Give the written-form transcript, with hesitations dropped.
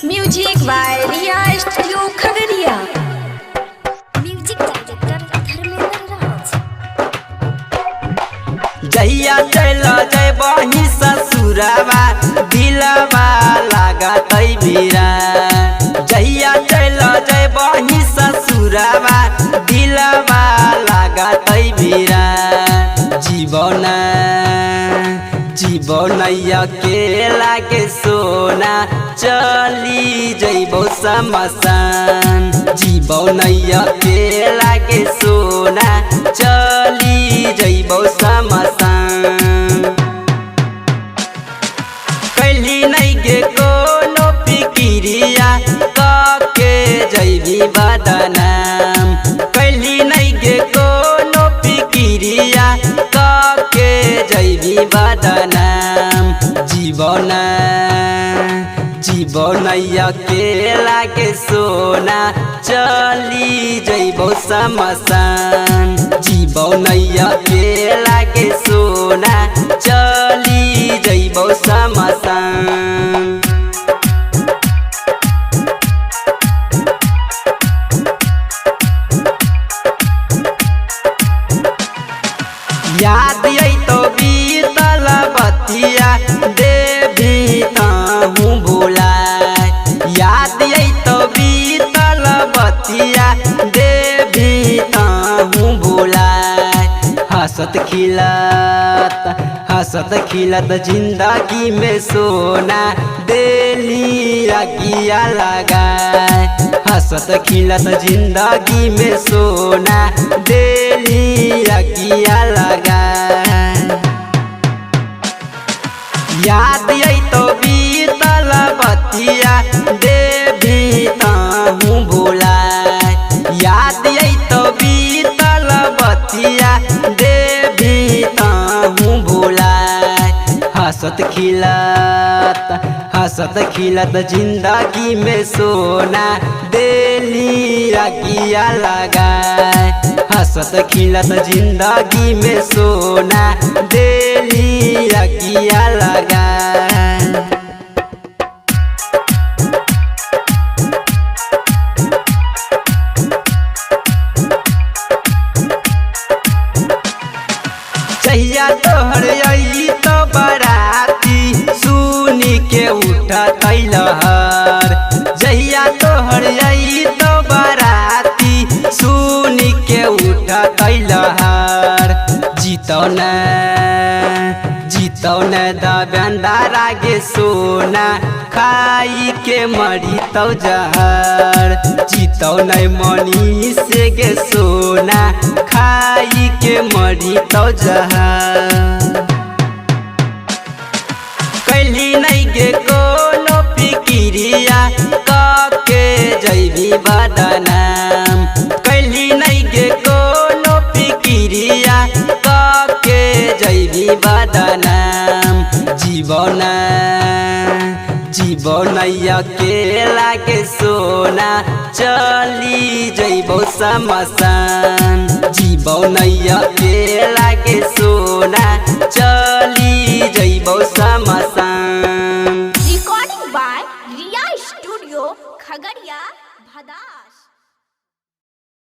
Music by Riya studio Khagaria. Music director Dharmendra Raj. जहिया चल जय बही ससुरवा दिलवा लागत बीरा। जहिया चल जय बही ससुरवा दिलवा लागत बीरा। जीवन अकेला के सोना चली जइबो शमशान। जीवन अकेला के सोना चली जइबो शमशान। कैली नहीं के कोनो फिकिरिया कके जइबी बदनाम। कैली नहीं के कोनो फिकिरिया कके जइबी बदनाम। जीवन अकेला के सोना चली जइबो शमशान। जीवन अकेला के सोना चली जइबो शमशान। याद आई तो बीतल बतिया देवी ताहू भुलाए। याद आई तो बीतल बतिया देवी ताहू भुलाए। हंसत खिलत जिंदगी में सोना देली अगिया लगाए। हंसत खिलत जिंदगी में सोना देली अगिया लगाए। याद आई तो बीतल बतिया देवी ताहू भुलाए। याद आई तो बीतल बतिया देवी ताहू भुलाए। हंसत खिलत जिंदगी में सोना देली अगिया लगाए। हंसत खिलत जिंदगी में सोना देली अगिया लगाए। जहिया तोहर आई तो बराती सुनी के उठत लहर। जहिया तोहर आई तो बराती सुनी के उठत लहर। जीतौन दबंदारा गे सोना खाई के मरी तो जहर। जीतौन मनी से गे सोना खाई के मरी तो जहर। कैली नहीं गे कोनो फिकिरिया कके जइबी बदनाम। कैली नहीं गे कोनो फिकिरिया कके जइबी बदनाम। जीवन अकेला के सोना चली जइबो शमशान। जीवन अकेला के सोना चली जइबो शमशान।